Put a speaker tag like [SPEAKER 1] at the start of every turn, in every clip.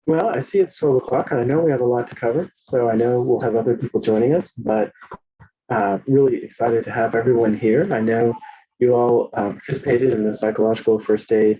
[SPEAKER 1] Well, I see it's 12 o'clock, and I know we have a lot to cover, so I know we'll have other people joining us, but really excited to have everyone here. I know you all participated in the psychological first aid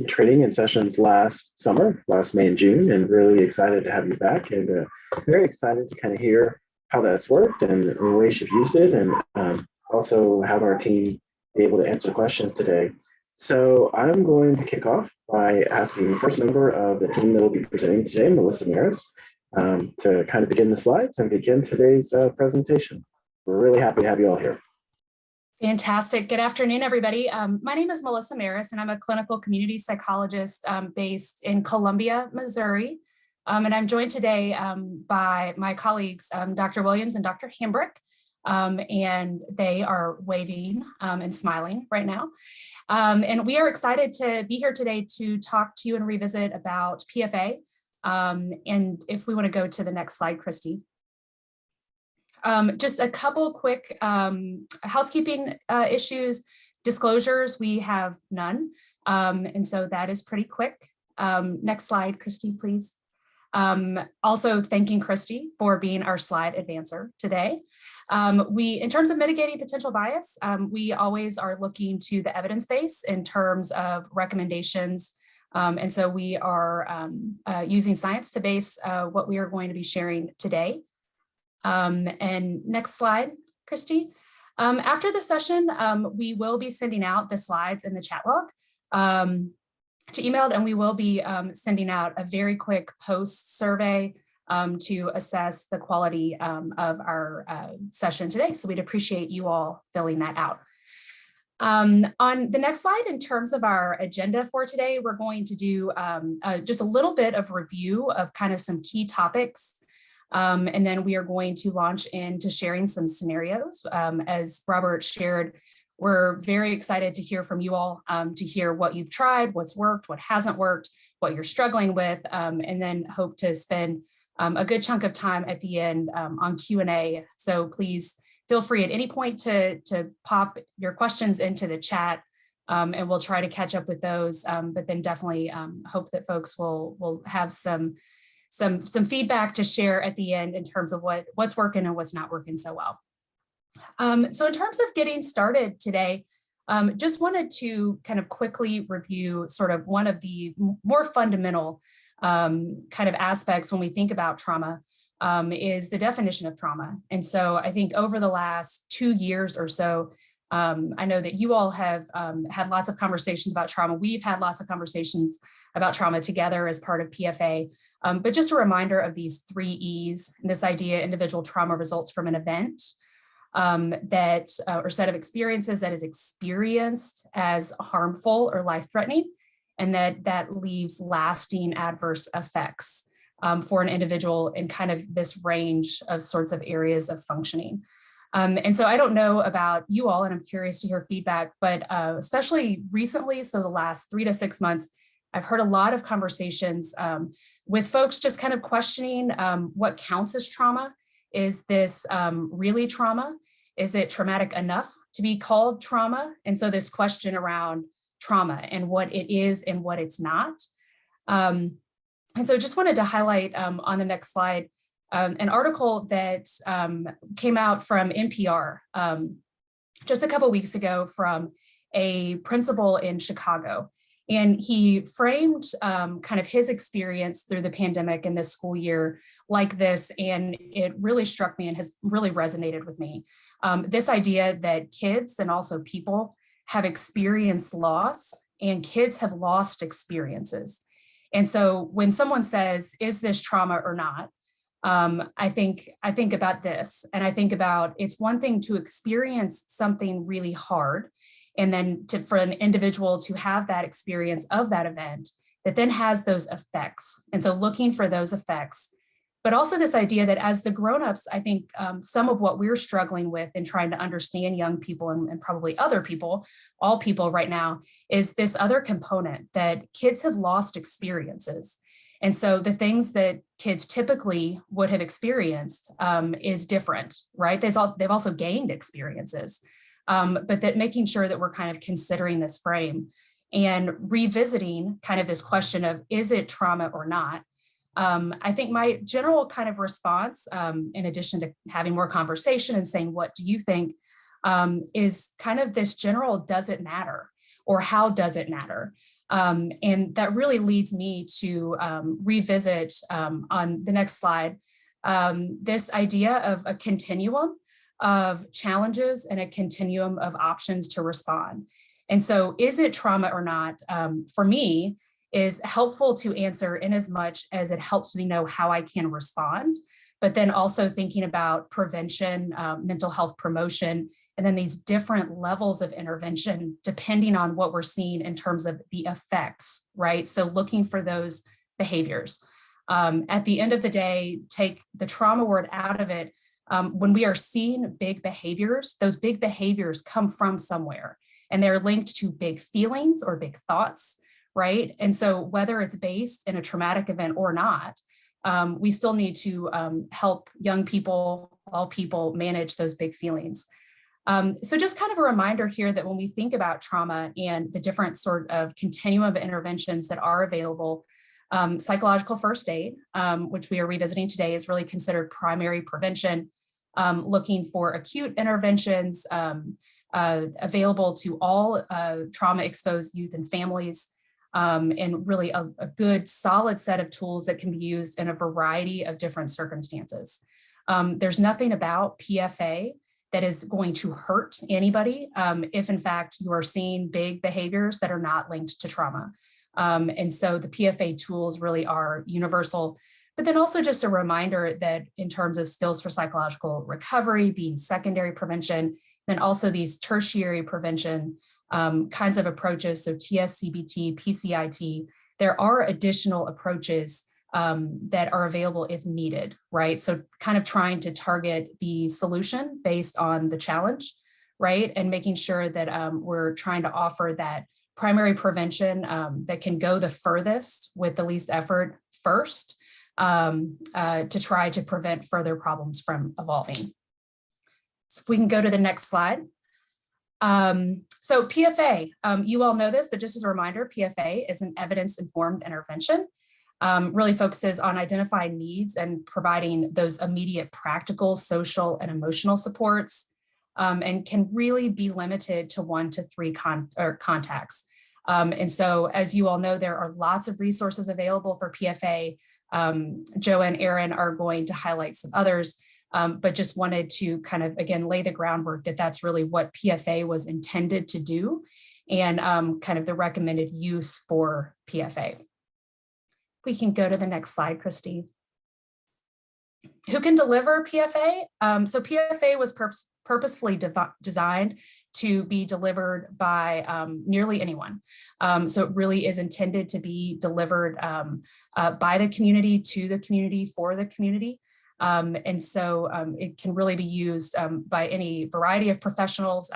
[SPEAKER 1] training and sessions last summer, last May and June, and really excited to have you back, and very excited to kind of hear how that's worked and the ways you've used it, and also have our team be able to answer questions today. So I'm going to kick off by asking the first member of the team that will be presenting today, Melissa Maris, to kind of begin the slides and begin today's presentation. We're really happy to have you all here.
[SPEAKER 2] Fantastic. Good afternoon, everybody. My name is Melissa Maris, and I'm a clinical community psychologist based in Columbia, Missouri. And I'm joined today by my colleagues, Dr. Williams and Dr. Hambrick, and they are waving and smiling right now. And we are excited to be here today to talk to you and revisit about PFA. And if we want to go to the next slide, Christy. Just a couple quick housekeeping issues, disclosures, we have none. And so that is pretty quick. Next slide, Christy, please. Also thanking Christy for being our slide advancer today. In terms of mitigating potential bias, we always are looking to the evidence base in terms of recommendations. And so we are using science to base what we are going to be sharing today. And next slide, Christy. After the session, we will be sending out the slides in the chat log to email, and we will be sending out a very quick post survey to assess the quality of our session today. So we'd appreciate you all filling that out. On the next slide, in terms of our agenda for today, we're going to do just a little bit of review of kind of some key topics. And then we are going to launch into sharing some scenarios. As Robert shared, we're very excited to hear from you all, to hear what you've tried, what's worked, what hasn't worked, what you're struggling with, and then hope to spend a good chunk of time at the end on Q&A. So please feel free at any point to pop your questions into the chat, and we'll try to catch up with those, but then definitely hope that folks will have some feedback to share at the end in terms of what's working and what's not working so well. So in terms of getting started today, just wanted to kind of quickly review sort of one of the more fundamental kind of aspects when we think about trauma, is the definition of trauma. And so I think over the last 2 years or so, I know that you all have had lots of conversations about trauma. We've had lots of conversations about trauma together as part of PFA. But just a reminder of these 3 E's, this idea individual trauma results from an event or set of experiences that is experienced as harmful or life-threatening, and that leaves lasting adverse effects for an individual in kind of this range of sorts of areas of functioning. And so I don't know about you all, and I'm curious to hear feedback, but especially recently, so the last 3 to 6 months, I've heard a lot of conversations with folks just kind of questioning what counts as trauma. Is this really trauma? Is it traumatic enough to be called trauma? And so this question around trauma and what it is and what it's not. And so just wanted to highlight on the next slide, an article that came out from NPR just a couple weeks ago from a principal in Chicago. And he framed kind of his experience through the pandemic and this school year like this, and it really struck me and has really resonated with me. This idea that kids and also people have experienced loss, and kids have lost experiences. And so when someone says, is this trauma or not? I think about this, and I think about, it's one thing to experience something really hard, and then for an individual to have that experience of that event that then has those effects. And so looking for those effects, but also this idea that as the grownups, I think some of what we're struggling with in trying to understand young people and probably other people, all people right now, is this other component that kids have lost experiences. And so the things that kids typically would have experienced is different, right? They've also gained experiences, but that making sure that we're kind of considering this frame and revisiting kind of this question of, is it trauma or not? I think my general kind of response, in addition to having more conversation and saying, what do you think, is kind of this general, does it matter? Or how does it matter? And that really leads me to revisit on the next slide, this idea of a continuum of challenges and a continuum of options to respond. And so is it trauma or not, for me, is helpful to answer in as much as it helps me know how I can respond, but then also thinking about prevention, mental health promotion, and then these different levels of intervention, depending on what we're seeing in terms of the effects, right? So looking for those behaviors. At the end of the day, take the trauma word out of it. When we are seeing big behaviors, those big behaviors come from somewhere, and they're linked to big feelings or big thoughts, right? And so whether it's based in a traumatic event or not, we still need to help young people, all people, manage those big feelings. So just kind of a reminder here that when we think about trauma and the different sort of continuum of interventions that are available, psychological first aid, which we are revisiting today, is really considered primary prevention, looking for acute interventions available to all trauma-exposed youth and families, and really a good solid set of tools that can be used in a variety of different circumstances. There's nothing about PFA that is going to hurt anybody if in fact you are seeing big behaviors that are not linked to trauma. And so the PFA tools really are universal, but then also just a reminder that in terms of skills for psychological recovery, being secondary prevention, then also these tertiary prevention kinds of approaches, so TSCBT, PCIT, there are additional approaches that are available if needed, right? So kind of trying to target the solution based on the challenge, right? And making sure that we're trying to offer that primary prevention that can go the furthest with the least effort first to try to prevent further problems from evolving. So if we can go to the next slide. So PFA, you all know this, but just as a reminder, PFA is an evidence-informed intervention, really focuses on identifying needs and providing those immediate practical, social, and emotional supports, and can really be limited to 1 to 3 contacts. And so, as you all know, there are lots of resources available for PFA. Joe and Aaron are going to highlight some others. But just wanted to kind of, again, lay the groundwork that that's really what PFA was intended to do, and kind of the recommended use for PFA. We can go to the next slide, Christy. Who can deliver PFA? So PFA was purposefully designed to be delivered by nearly anyone. So it really is intended to be delivered by the community, to the community, for the community. And so it can really be used by any variety of professionals.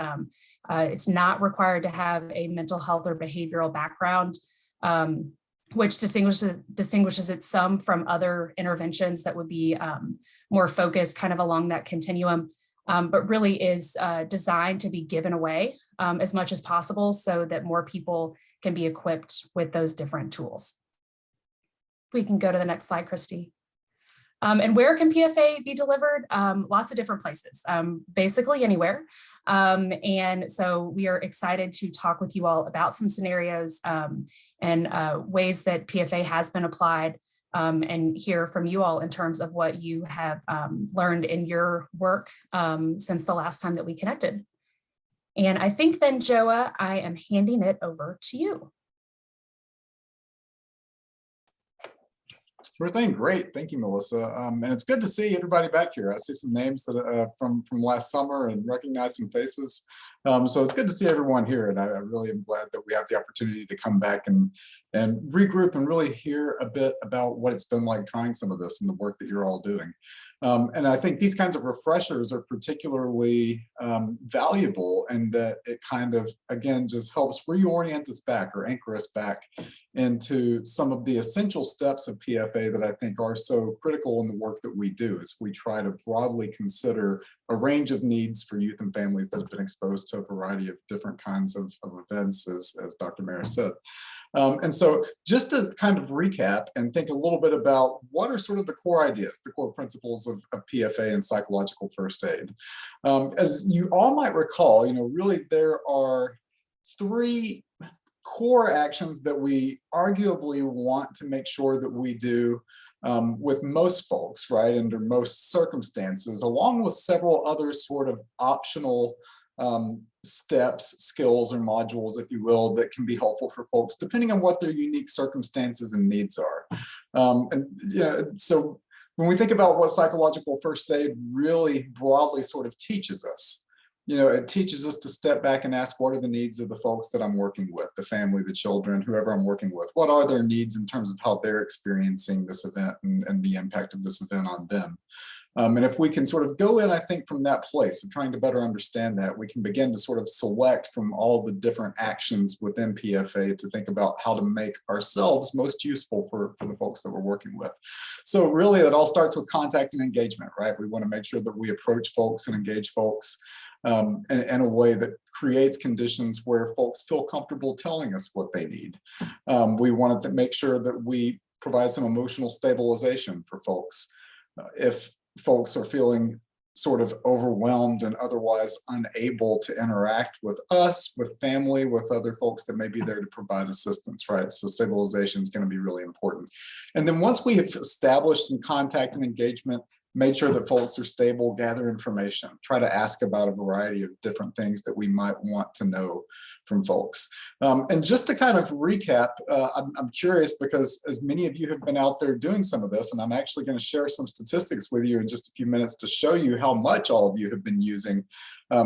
[SPEAKER 2] It's not required to have a mental health or behavioral background, which distinguishes it some from other interventions that would be more focused kind of along that continuum, but really is designed to be given away as much as possible so that more people can be equipped with those different tools. We can go to the next slide, Christy. And where can PFA be delivered? Lots of different places, basically anywhere. And so we are excited to talk with you all about some scenarios and ways that PFA has been applied, and hear from you all in terms of what you have learned in your work since the last time that we connected. And I think then, Joa, I am handing it over to you.
[SPEAKER 3] Sure thing. Great. Thank you, Melissa. And it's good to see everybody back here. I see some names that from last summer and recognize some faces. So it's good to see everyone here. And I really am glad that we have the opportunity to come back and regroup and really hear a bit about what it's been like trying some of this and the work that you're all doing. And I think these kinds of refreshers are particularly valuable, and that it kind of, again, just helps reorient us back or anchor us back into some of the essential steps of PFA that I think are so critical in the work that we do, as we try to broadly consider a range of needs for youth and families that have been exposed to a variety of different kinds of events, as Dr. Maris said. And so just to kind of recap and think a little bit about what are sort of the core ideas, the core principles of PFA and psychological first aid. As you all might recall, really there are 3 core actions that we arguably want to make sure that we do with most folks, right, under most circumstances, along with several other sort of optional steps, skills, or modules, if you will, that can be helpful for folks, depending on what their unique circumstances and needs are. So when we think about what psychological first aid really broadly sort of teaches us, it teaches us to step back and ask, what are the needs of the folks that I'm working with, the family, the children, whoever I'm working with? What are their needs in terms of how they're experiencing this event and the impact of this event on them? And if we can sort of go in, I think, from that place of trying to better understand that, we can begin to sort of select from all the different actions within PFA to think about how to make ourselves most useful for the folks that we're working with. So really, it all starts with contact and engagement, right? We want to make sure that we approach folks and engage folks in a way that creates conditions where folks feel comfortable telling us what they need. We wanted to make sure that we provide some emotional stabilization for folks. If folks are feeling sort of overwhelmed and otherwise unable to interact with us, with family, with other folks that may be there to provide assistance, right? So stabilization is going to be really important. And then once we have established some contact and engagement, made sure that folks are stable, gather information, try to ask about a variety of different things that we might want to know from folks. And just to kind of recap, I'm curious because as many of you have been out there doing some of this, and I'm actually going to share some statistics with you in just a few minutes to show you how much all of you have been using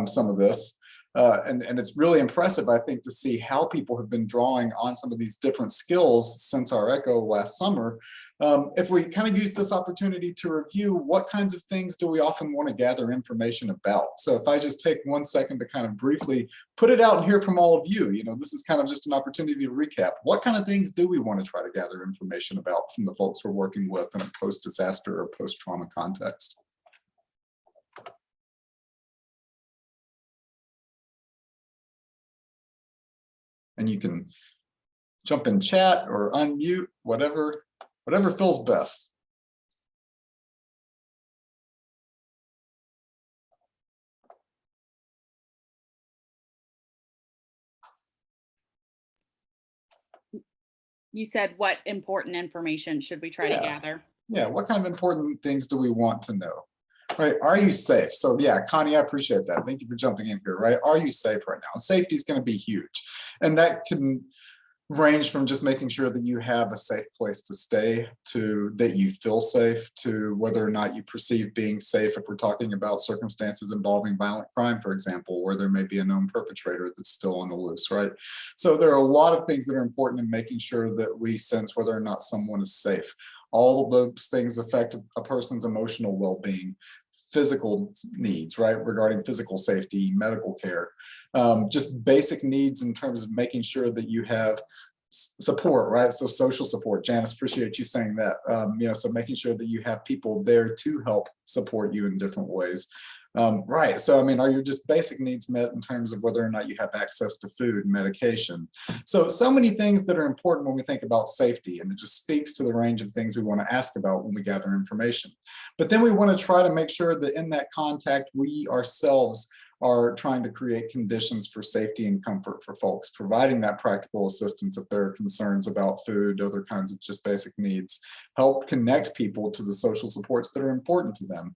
[SPEAKER 3] some of this. And it's really impressive, I think, to see how people have been drawing on some of these different skills since our ECHO last summer. If we kind of use this opportunity to review, what kinds of things do we often want to gather information about? So if I just take 1 second to kind of briefly put it out and hear from all of you, this is kind of just an opportunity to recap. What kind of things do we want to try to gather information about from the folks we're working with in a post-disaster or post-trauma context? And you can jump in chat or unmute, whatever feels best.
[SPEAKER 4] You said what important information should we try to gather? Yeah,
[SPEAKER 3] what kind of important things do we want to know? Right, are you safe? So yeah, Connie, I appreciate that. Thank you for jumping in here, right? Are you safe right now? Safety is going to be huge. And that can range from just making sure that you have a safe place to stay, to that you feel safe, to whether or not you perceive being safe if we're talking about circumstances involving violent crime, for example, where there may be a known perpetrator that's still on the loose, right? So there are a lot of things that are important in making sure that we sense whether or not someone is safe. All of those things affect a person's emotional well-being, physical needs, right, regarding physical safety, medical care, just basic needs in terms of making sure that you have support, right? So social support. Janice, appreciate you saying that. So making sure that you have people there to help support you in different ways. Right. So, I mean, are your just basic needs met in terms of whether or not you have access to food, medication? So many things that are important when we think about safety, and it just speaks to the range of things we want to ask about when we gather information. But then we want to try to make sure that in that contact, we ourselves are trying to create conditions for safety and comfort for folks, providing that practical assistance if there are concerns about food, other kinds of just basic needs, help connect people to the social supports that are important to them.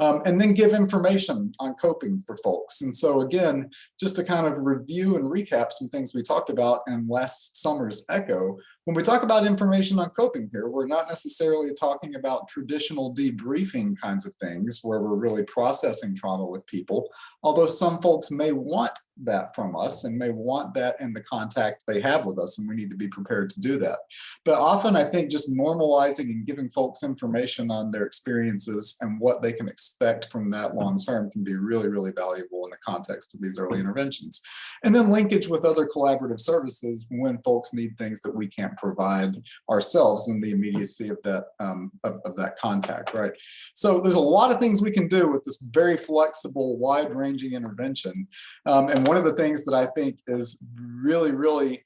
[SPEAKER 3] And then give information on coping for folks. And so again, just to kind of review and recap some things we talked about in last summer's ECHO, when we talk about information on coping here, we're not necessarily talking about traditional debriefing kinds of things where we're really processing trauma with people, although some folks may want that from us and may want that in the contact they have with us, and we need to be prepared to do that. But often I think just normalizing and giving folks information on their experiences and what they can expect from that long term can be really, really valuable in the context of these early interventions. And then linkage with other collaborative services when folks need things that we can't provide ourselves in the immediacy of that contact, right? So there's a lot of things we can do with this very flexible, wide-ranging intervention. And one of the things that I think is really, really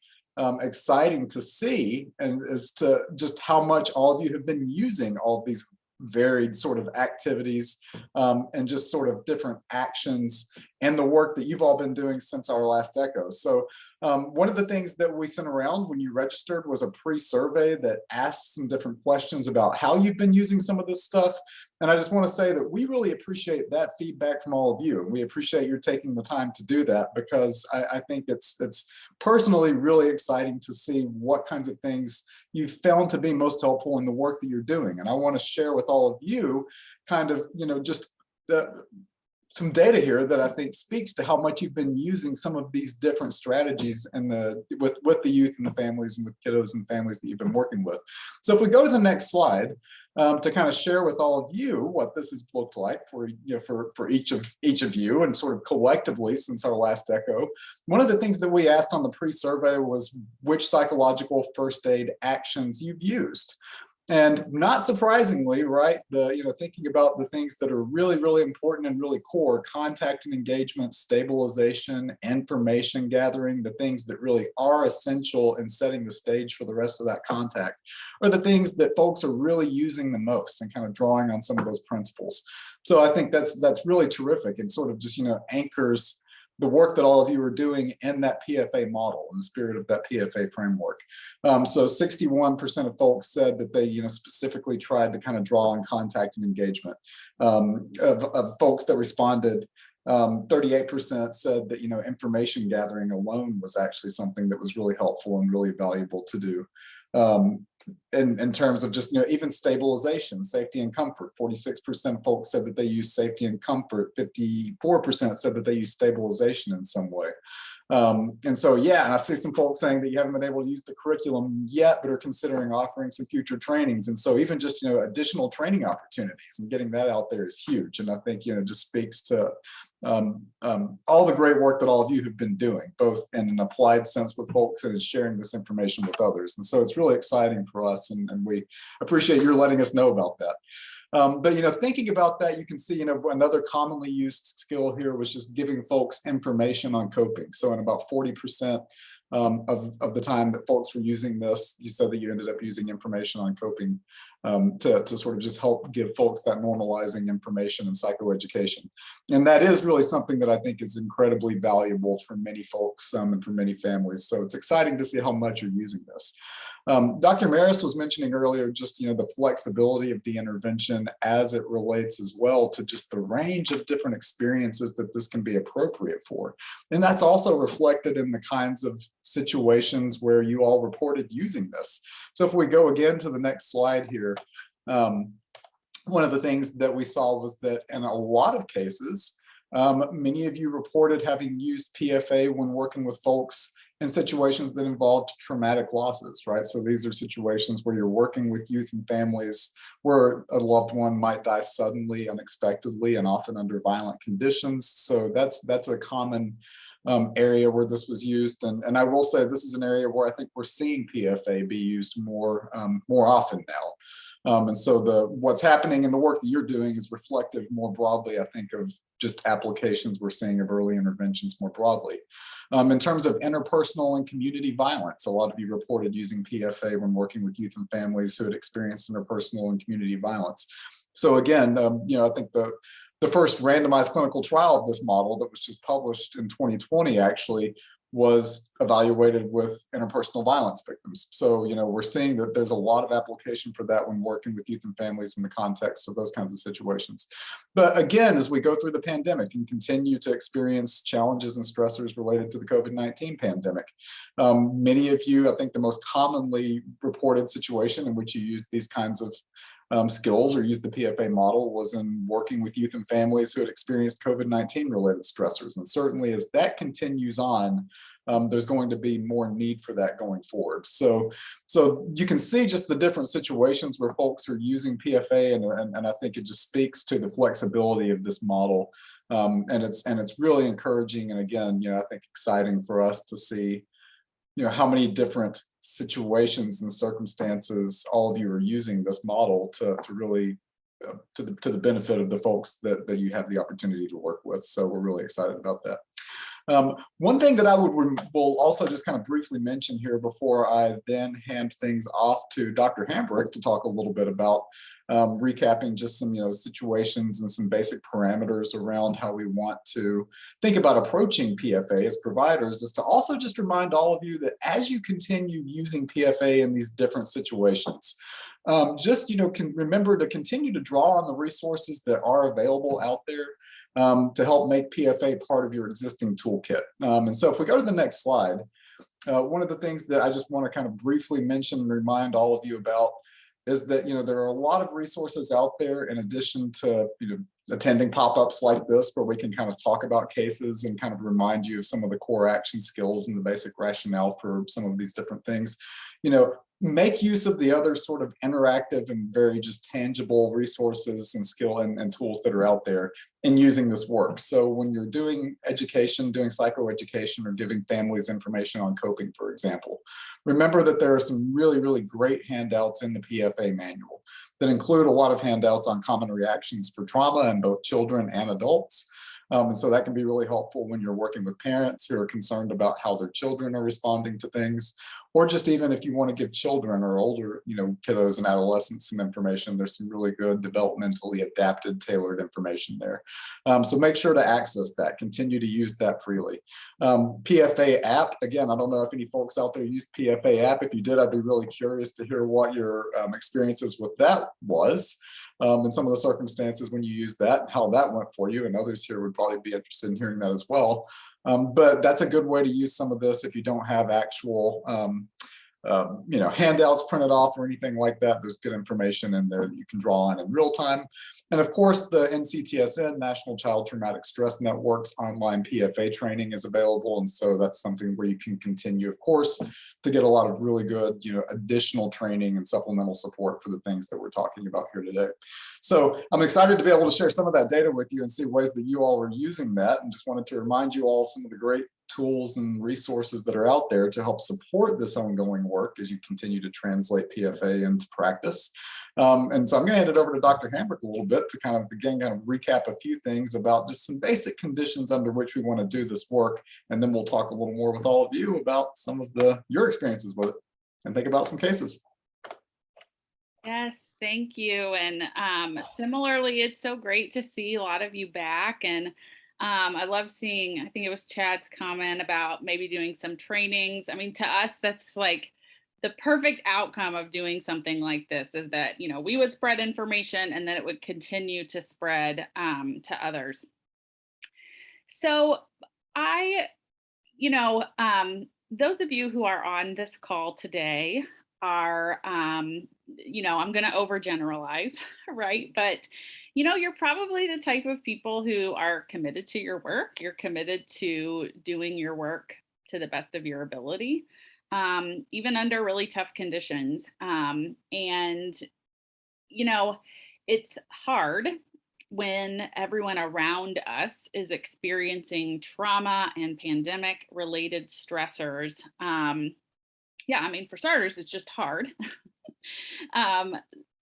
[SPEAKER 3] exciting to see and is to just how much all of you have been using all of these varied sort of activities and just sort of different actions and the work that you've all been doing since our last echo. So one of the things that we sent around when you registered was a pre-survey that asked some different questions about how you've been using some of this stuff. And I just want to say that we really appreciate that feedback from all of you. And we appreciate you taking the time to do that, because I think it's personally really exciting to see what kinds of things you found to be most helpful in the work that you're doing. And I want to share with all of you kind of, just some data here that I think speaks to how much you've been using some of these different strategies and with the youth and the families and with kiddos and families that you've been working with. So if we go to the next slide, to kind of share with all of you what this has looked like for each of you and sort of collectively since our last echo. One of the things that we asked on the pre-survey was which psychological first aid actions you've used. And not surprisingly, right, thinking about the things that are really, really important and really core: contact and engagement, stabilization, information gathering, the things that really are essential in setting the stage for the rest of that contact, are the things that folks are really using the most and kind of drawing on some of those principles. So I think that's really terrific and sort of just, anchors the work that all of you are doing in that PFA model, in the spirit of that PFA framework. So 61% of folks said that they, specifically tried to kind of draw on contact and engagement. Of folks that responded, 38% said that, information gathering alone was actually something that was really helpful and really valuable to do. In terms of just, even stabilization, safety and comfort, 46% of folks said that they use safety and comfort, 54% said that they use stabilization in some way. And so, yeah, and I see some folks saying that you haven't been able to use the curriculum yet, but are considering offering some future trainings. And so even just, additional training opportunities and getting that out there is huge. And I think, just speaks to all the great work that all of you have been doing, both in an applied sense with folks and in sharing this information with others. And so it's really exciting for us, and we appreciate your letting us know about that. But thinking about that, you can see another commonly used skill here was just giving folks information on coping. So in about 40% of the time that folks were using this, you said that you ended up using information on coping to sort of just help give folks that normalizing information and psychoeducation. And that is really something that I think is incredibly valuable for many folks and for many families. So it's exciting to see how much you're using this. Dr. Maris was mentioning earlier just the flexibility of the intervention as it relates as well to just the range of different experiences that this can be appropriate for. And that's also reflected in the kinds of situations where you all reported using this. So if we go again to the next slide here, one of the things that we saw was that in a lot of cases, many of you reported having used PFA when working with folks in situations that involved traumatic losses, right? So these are situations where you're working with youth and families where a loved one might die suddenly, unexpectedly, and often under violent conditions. So that's a common area where this was used. And I will say this is an area where I think we're seeing PFA be used more often now. And so what's happening in the work that you're doing is reflective more broadly, I think, of just applications we're seeing of early interventions more broadly. In terms of interpersonal and community violence, a lot of you reported using PFA when working with youth and families who had experienced interpersonal and community violence. So again, I think the first randomized clinical trial of this model that was just published in 2020 actually was evaluated with interpersonal violence victims. So, we're seeing that there's a lot of application for that when working with youth and families in the context of those kinds of situations. But again, as we go through the pandemic and continue to experience challenges and stressors related to the COVID-19 pandemic, many of you, I think the most commonly reported situation in which you use these kinds of skills or used the PFA model was in working with youth and families who had experienced COVID-19 related stressors. And certainly as that continues on, there's going to be more need for that going forward. So you can see just the different situations where folks are using PFA, and I think it just speaks to the flexibility of this model. And it's really encouraging. And again, I think exciting for us to see, how many different situations and circumstances all of you are using this model to really to the benefit of the folks that you have the opportunity to work with. So we're really excited about that. One thing that I will also just kind of briefly mention here before I then hand things off to Dr. Hambrick to talk a little bit about recapping just some situations and some basic parameters around how we want to think about approaching PFA as providers, is to also just remind all of you that as you continue using PFA in these different situations, can remember to continue to draw on the resources that are available out there to help make PFA part of your existing toolkit. And so if we go to the next slide, one of the things that I just want to kind of briefly mention and remind all of you about is that there are a lot of resources out there in addition to attending pop-ups like this, where we can kind of talk about cases and kind of remind you of some of the core action skills and the basic rationale for some of these different things. Make use of the other sort of interactive and very just tangible resources and skill and tools that are out there in using this work. So when you're doing education, doing psychoeducation, or giving families information on coping, for example, remember that there are some really, really great handouts in the PFA manual that include a lot of handouts on common reactions for trauma in both children and adults. And so that can be really helpful when you're working with parents who are concerned about how their children are responding to things, or just even if you want to give children or older, kiddos and adolescents some information. There's some really good developmentally adapted, tailored information there. So make sure to access that, continue to use that freely. PFA app, again, I don't know if any folks out there used PFA app. If you did, I'd be really curious to hear what your experiences with that was. And some of the circumstances when you use that, how that went for you, and others here would probably be interested in hearing that as well. But that's a good way to use some of this if you don't have actual handouts printed off or anything like that. There's good information in there that you can draw on in real time. And of course, the NCTSN, National Child Traumatic Stress Network's online PFA training is available. And so that's something where you can continue, of course, to get a lot of really good, additional training and supplemental support for the things that we're talking about here today. So I'm excited to be able to share some of that data with you and see ways that you all are using that, and just wanted to remind you all of some of the great tools and resources that are out there to help support this ongoing work as you continue to translate PFA into practice. And so I'm going to hand it over to Dr. Hambrick a little bit to kind of recap a few things about just some basic conditions under which we want to do this work. And then we'll talk a little more with all of you about some of your experiences with it and think about some cases.
[SPEAKER 4] Yes, thank you. And similarly, it's so great to see a lot of you back. And I love seeing, I think it was Chad's comment about maybe doing some trainings. I mean, to us, that's like the perfect outcome of doing something like this, is that, we would spread information and then it would continue to spread to others. So those of you who are on this call today are, I'm going to overgeneralize, right? But, you're probably the type of people who are committed to your work. You're committed to doing your work to the best of your ability, even under really tough conditions. It's hard when everyone around us is experiencing trauma and pandemic related stressors. For starters, it's just hard.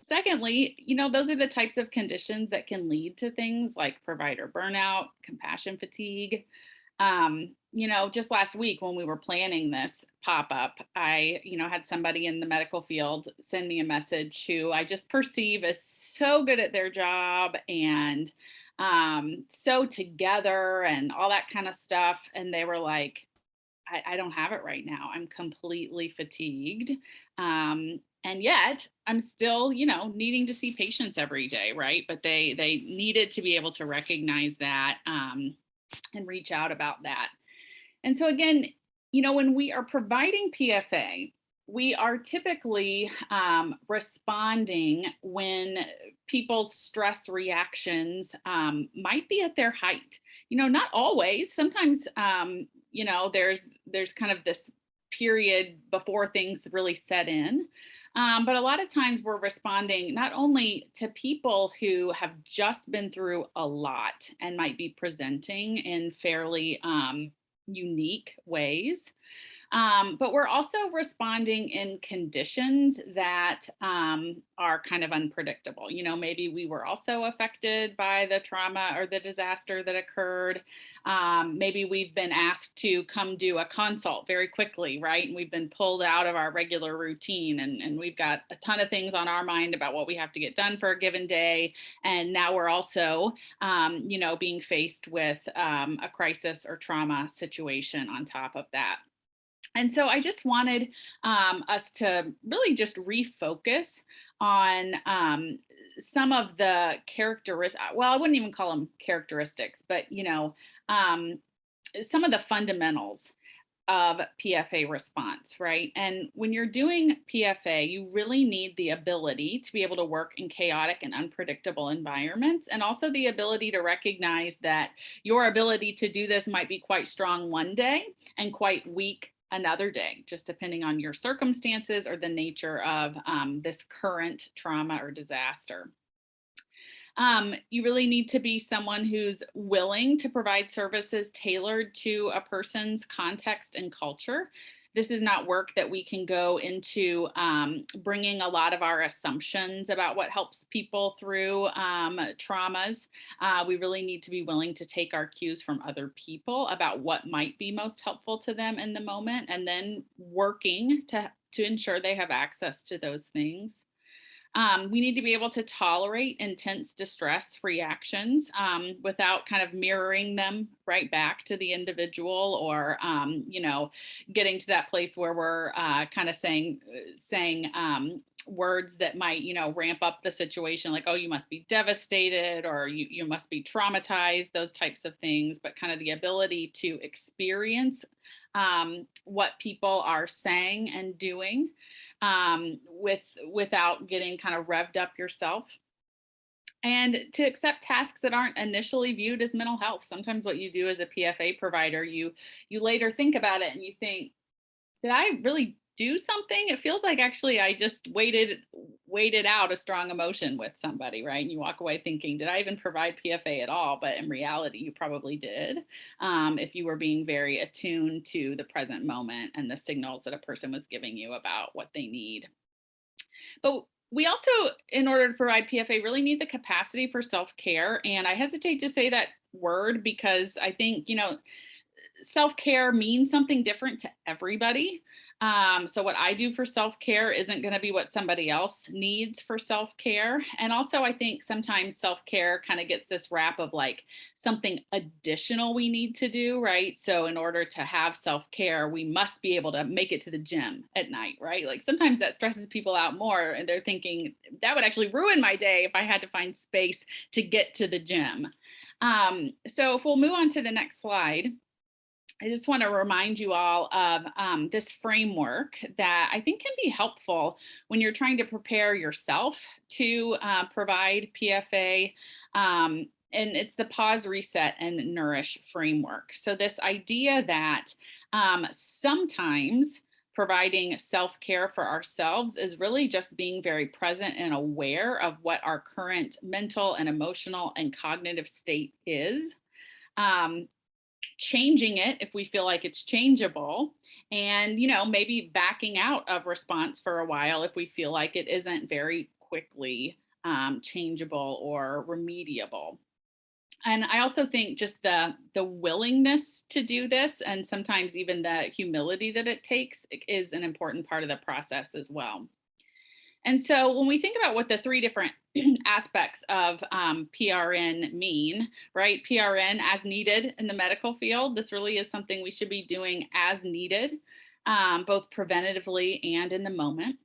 [SPEAKER 4] Secondly, those are the types of conditions that can lead to things like provider burnout, compassion fatigue. Just last week when we were planning this pop-up, I, had somebody in the medical field send me a message who I just perceive as so good at their job and so together and all that kind of stuff. And they were like, I don't have it right now. I'm completely fatigued. And yet I'm still, needing to see patients every day, right? But they needed to be able to recognize that and reach out about that. And so again, when we are providing PFA, we are typically responding when people's stress reactions might be at their height. Not always. Sometimes, there's kind of this period before things really set in. But a lot of times we're responding not only to people who have just been through a lot and might be presenting in fairly unique ways, but we're also responding in conditions that are kind of unpredictable. Maybe we were also affected by the trauma or the disaster that occurred. Maybe we've been asked to come do a consult very quickly, right? And we've been pulled out of our regular routine, and we've got a ton of things on our mind about what we have to get done for a given day. And now we're also, being faced with a crisis or trauma situation on top of that. And so I just wanted us to really just refocus on some of the characteristics. Well, I wouldn't even call them characteristics, but some of the fundamentals of PFA response, right? And when you're doing PFA, you really need the ability to be able to work in chaotic and unpredictable environments, and also the ability to recognize that your ability to do this might be quite strong one day and quite weak another day, just depending on your circumstances or the nature of this current trauma or disaster. You really need to be someone who's willing to provide services tailored to a person's context and culture. This is not work that we can go into bringing a lot of our assumptions about what helps people through traumas. We really need to be willing to take our cues from other people about what might be most helpful to them in the moment, and then working to ensure they have access to those things. We need to be able to tolerate intense distress reactions without kind of mirroring them right back to the individual, or, getting to that place where we're kind of saying words that might, ramp up the situation, like, oh, you must be devastated, or you must be traumatized, those types of things, but kind of the ability to experience what people are saying and doing without getting kind of revved up yourself. And to accept tasks that aren't initially viewed as mental health. Sometimes what you do as a PFA provider, you later think about it and you think, did I really do something? It feels like actually I just waited out a strong emotion with somebody, right? And you walk away thinking, did I even provide PFA at all? But in reality, you probably did, if you were being very attuned to the present moment and the signals that a person was giving you about what they need. But we also, in order to provide PFA, really need the capacity for self-care. And I hesitate to say that word because I think, self-care means something different to everybody. So what I do for self-care isn't going to be what somebody else needs for self-care. And also, I think sometimes self-care kind of gets this rap of like something additional we need to do, right? So in order to have self-care, we must be able to make it to the gym at night, right? Like sometimes that stresses people out more, and they're thinking that would actually ruin my day if I had to find space to get to the gym. So if we'll move on to the next slide. I just want to remind you all of this framework that I think can be helpful when you're trying to prepare yourself to provide PFA. And it's the pause, reset, and nourish framework. So this idea that sometimes providing self-care for ourselves is really just being very present and aware of what our current mental and emotional and cognitive state is. Changing it if we feel like it's changeable, and maybe backing out of response for a while if we feel like it isn't very quickly changeable or remediable. And I also think just the willingness to do this, and sometimes even the humility that it takes, is an important part of the process as well. And so when we think about what the three different aspects of PRN mean, right? PRN as needed in the medical field. This really is something we should be doing as needed, both preventatively and in the moment.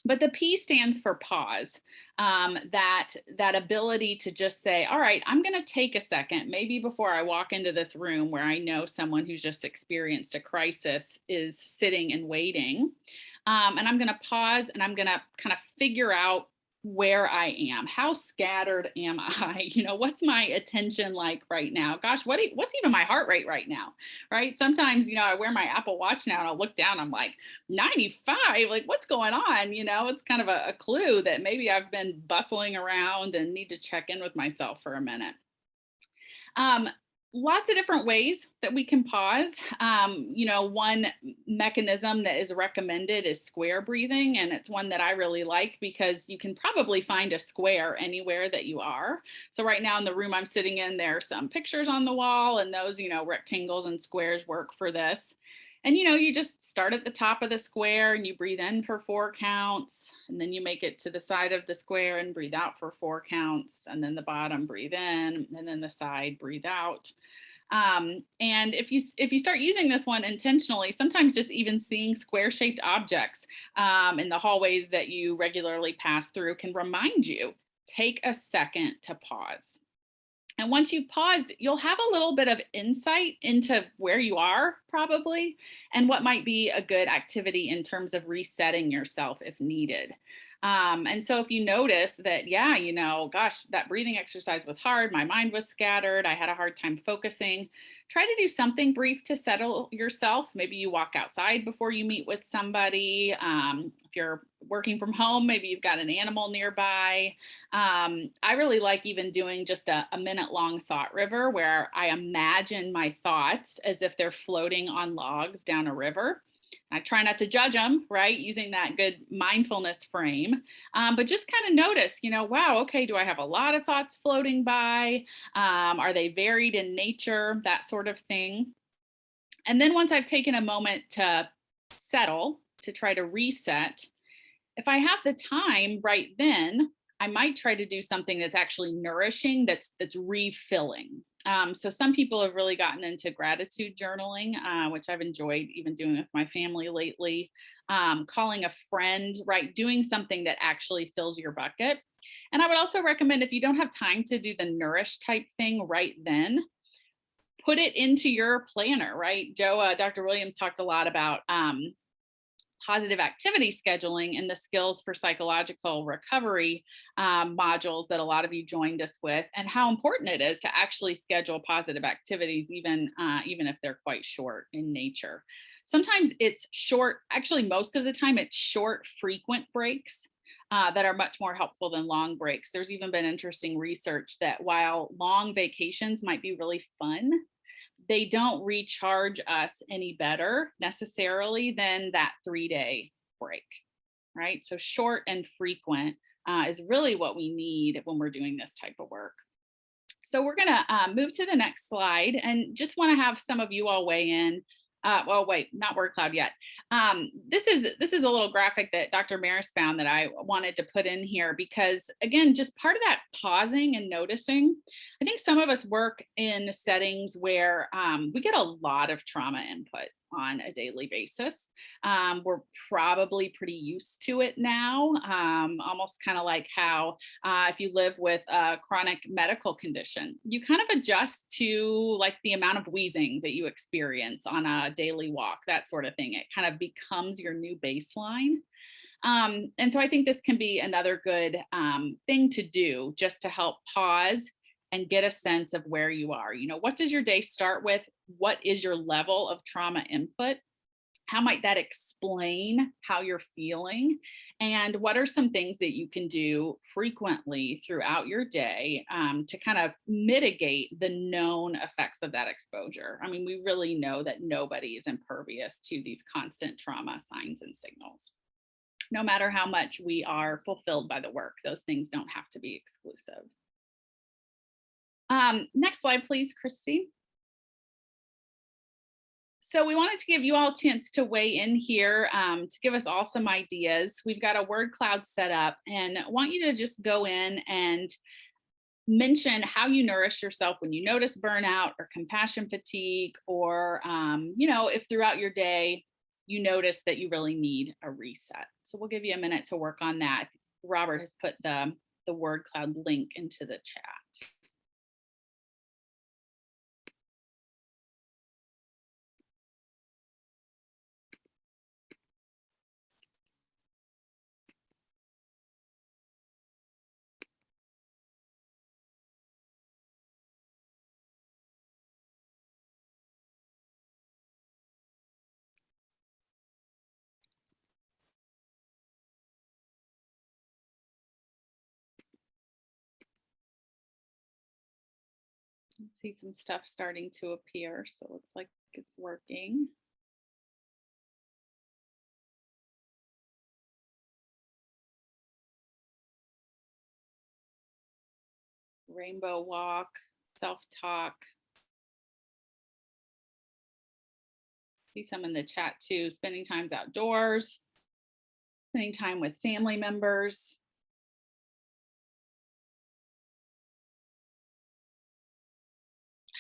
[SPEAKER 4] But the P stands for pause, that ability to just say, all right, I'm going to take a second, maybe before I walk into this room where I know someone who's just experienced a crisis is sitting and waiting. And I'm going to pause and I'm going to kind of figure out where I am. How scattered am I? What's my attention like right now? Gosh, what's even my heart rate right now? Right? Sometimes, I wear my Apple Watch now and I'll look down, I'm like 95, like what's going on? It's kind of a clue that maybe I've been bustling around and need to check in with myself for a minute. Lots of different ways that we can pause. One mechanism that is recommended is square breathing. And it's one that I really like because you can probably find a square anywhere that you are. So right now in the room I'm sitting in, there are some pictures on the wall, and those, rectangles and squares work for this. And, you just start at the top of the square and you breathe in for 4 counts, and then you make it to the side of the square and breathe out for 4 counts, and then the bottom, breathe in, and then the side, breathe out. And if you start using this one intentionally, sometimes just even seeing square shaped objects in the hallways that you regularly pass through can remind you, take a second to pause. And once you've paused, you'll have a little bit of insight into where you are probably, and what might be a good activity in terms of resetting yourself if needed. And so if you notice that, yeah, gosh, that breathing exercise was hard, my mind was scattered, I had a hard time focusing, try to do something brief to settle yourself. Maybe you walk outside before you meet with somebody. If you're working from home, maybe you've got an animal nearby. I really like even doing just a minute-long thought river where I imagine my thoughts as if they're floating on logs down a river. I try not to judge them, right? Using that good mindfulness frame, but just kind of notice, wow, okay, do I have a lot of thoughts floating by? Are they varied in nature? That sort of thing. And then once I've taken a moment to settle, to try to reset, if I have the time right then, I might try to do something that's actually nourishing, that's refilling. So some people have really gotten into gratitude journaling, which I've enjoyed even doing with my family lately. Calling a friend, right? Doing something that actually fills your bucket. And I would also recommend, if you don't have time to do the Nourish type thing right then, put it into your planner, right? Dr. Williams talked a lot about positive activity scheduling and the skills for psychological recovery modules that a lot of you joined us with, and how important it is to actually schedule positive activities, even if they're quite short in nature. Sometimes it's short, actually most of the time it's short, frequent breaks that are much more helpful than long breaks. There's even been interesting research that while long vacations might be really fun, they don't recharge us any better necessarily than that 3-day break, right? So short and frequent is really what we need when we're doing this type of work. So we're gonna move to the next slide, and just wanna have some of you all weigh in. Well, wait, not word cloud yet. This is a little graphic that Dr. Maris found that I wanted to put in here because, again, just part of that pausing and noticing. I think some of us work in settings where we get a lot of trauma input on a daily basis. We're probably pretty used to it now, almost kind of like how if you live with a chronic medical condition, you kind of adjust to like the amount of wheezing that you experience on a daily walk, that sort of thing. It kind of becomes your new baseline. And so I think this can be another good thing to do, just to help pause and get a sense of where you are. What does your day start with? What is your level of trauma input? How might that explain how you're feeling? And what are some things that you can do frequently throughout your day to kind of mitigate the known effects of that exposure? I mean, we really know that nobody is impervious to these constant trauma signs and signals. No matter how much we are fulfilled by the work, those things don't have to be exclusive. Next slide, please, Christy. So we wanted to give you all a chance to weigh in here to give us all some ideas. We've got a word cloud set up, and I want you to just go in and mention how you nourish yourself when you notice burnout or compassion fatigue, or if throughout your day you notice that you really need a reset. So we'll give you a minute to work on that. Robert has put the word cloud link into the chat. See some stuff starting to appear, so it looks like it's working. Rainbow walk, self-talk. See some in the chat too, spending time outdoors, spending time with family members.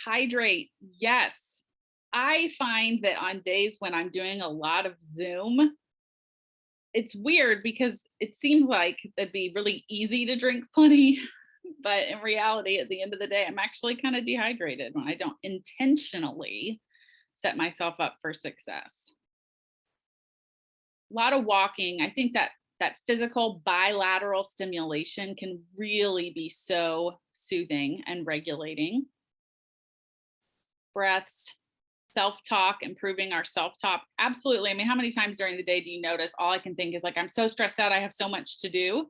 [SPEAKER 4] Hydrate, yes. I find that on days when I'm doing a lot of Zoom, it's weird because it seems like it'd be really easy to drink plenty, but in reality, at the end of the day, I'm actually kind of dehydrated when I don't intentionally set myself up for success. A lot of walking. I think that physical bilateral stimulation can really be so soothing and regulating. Breaths, self-talk, improving our self-talk. Absolutely. I mean, how many times during the day do you notice all I can think is like, I'm so stressed out, I have so much to do,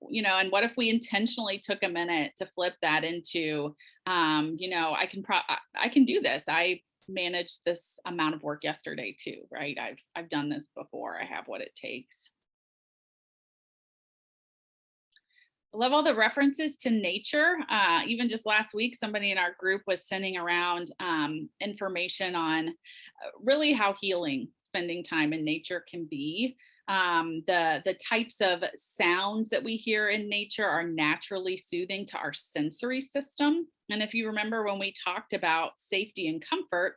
[SPEAKER 4] you know, and what if we intentionally took a minute to flip that into, you know, I can do this. I managed this amount of work yesterday too, right? I've done this before. I have what it takes. I love all the references to nature. Even just last week, somebody in our group was sending around information on really how healing spending time in nature can be. The types of sounds that we hear in nature are naturally soothing to our sensory system. And if you remember when we talked about safety and comfort,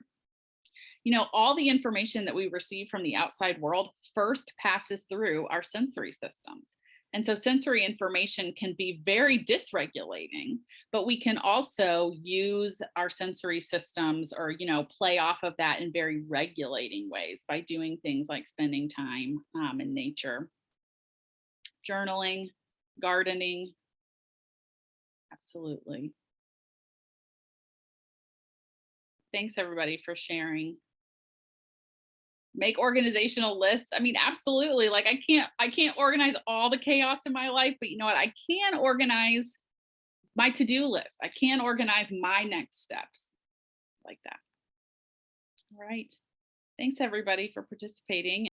[SPEAKER 4] you know, all the information that we receive from the outside world first passes through our sensory systems. And so sensory information can be very dysregulating, but we can also use our sensory systems or, you know, play off of that in very regulating ways by doing things like spending time in nature, journaling, gardening. Absolutely. Thanks everybody for sharing. Make organizational lists. I mean, absolutely. Like I can't organize all the chaos in my life, but you know what? I can organize my to-do list. I can organize my next steps like that. All right. Thanks everybody for participating.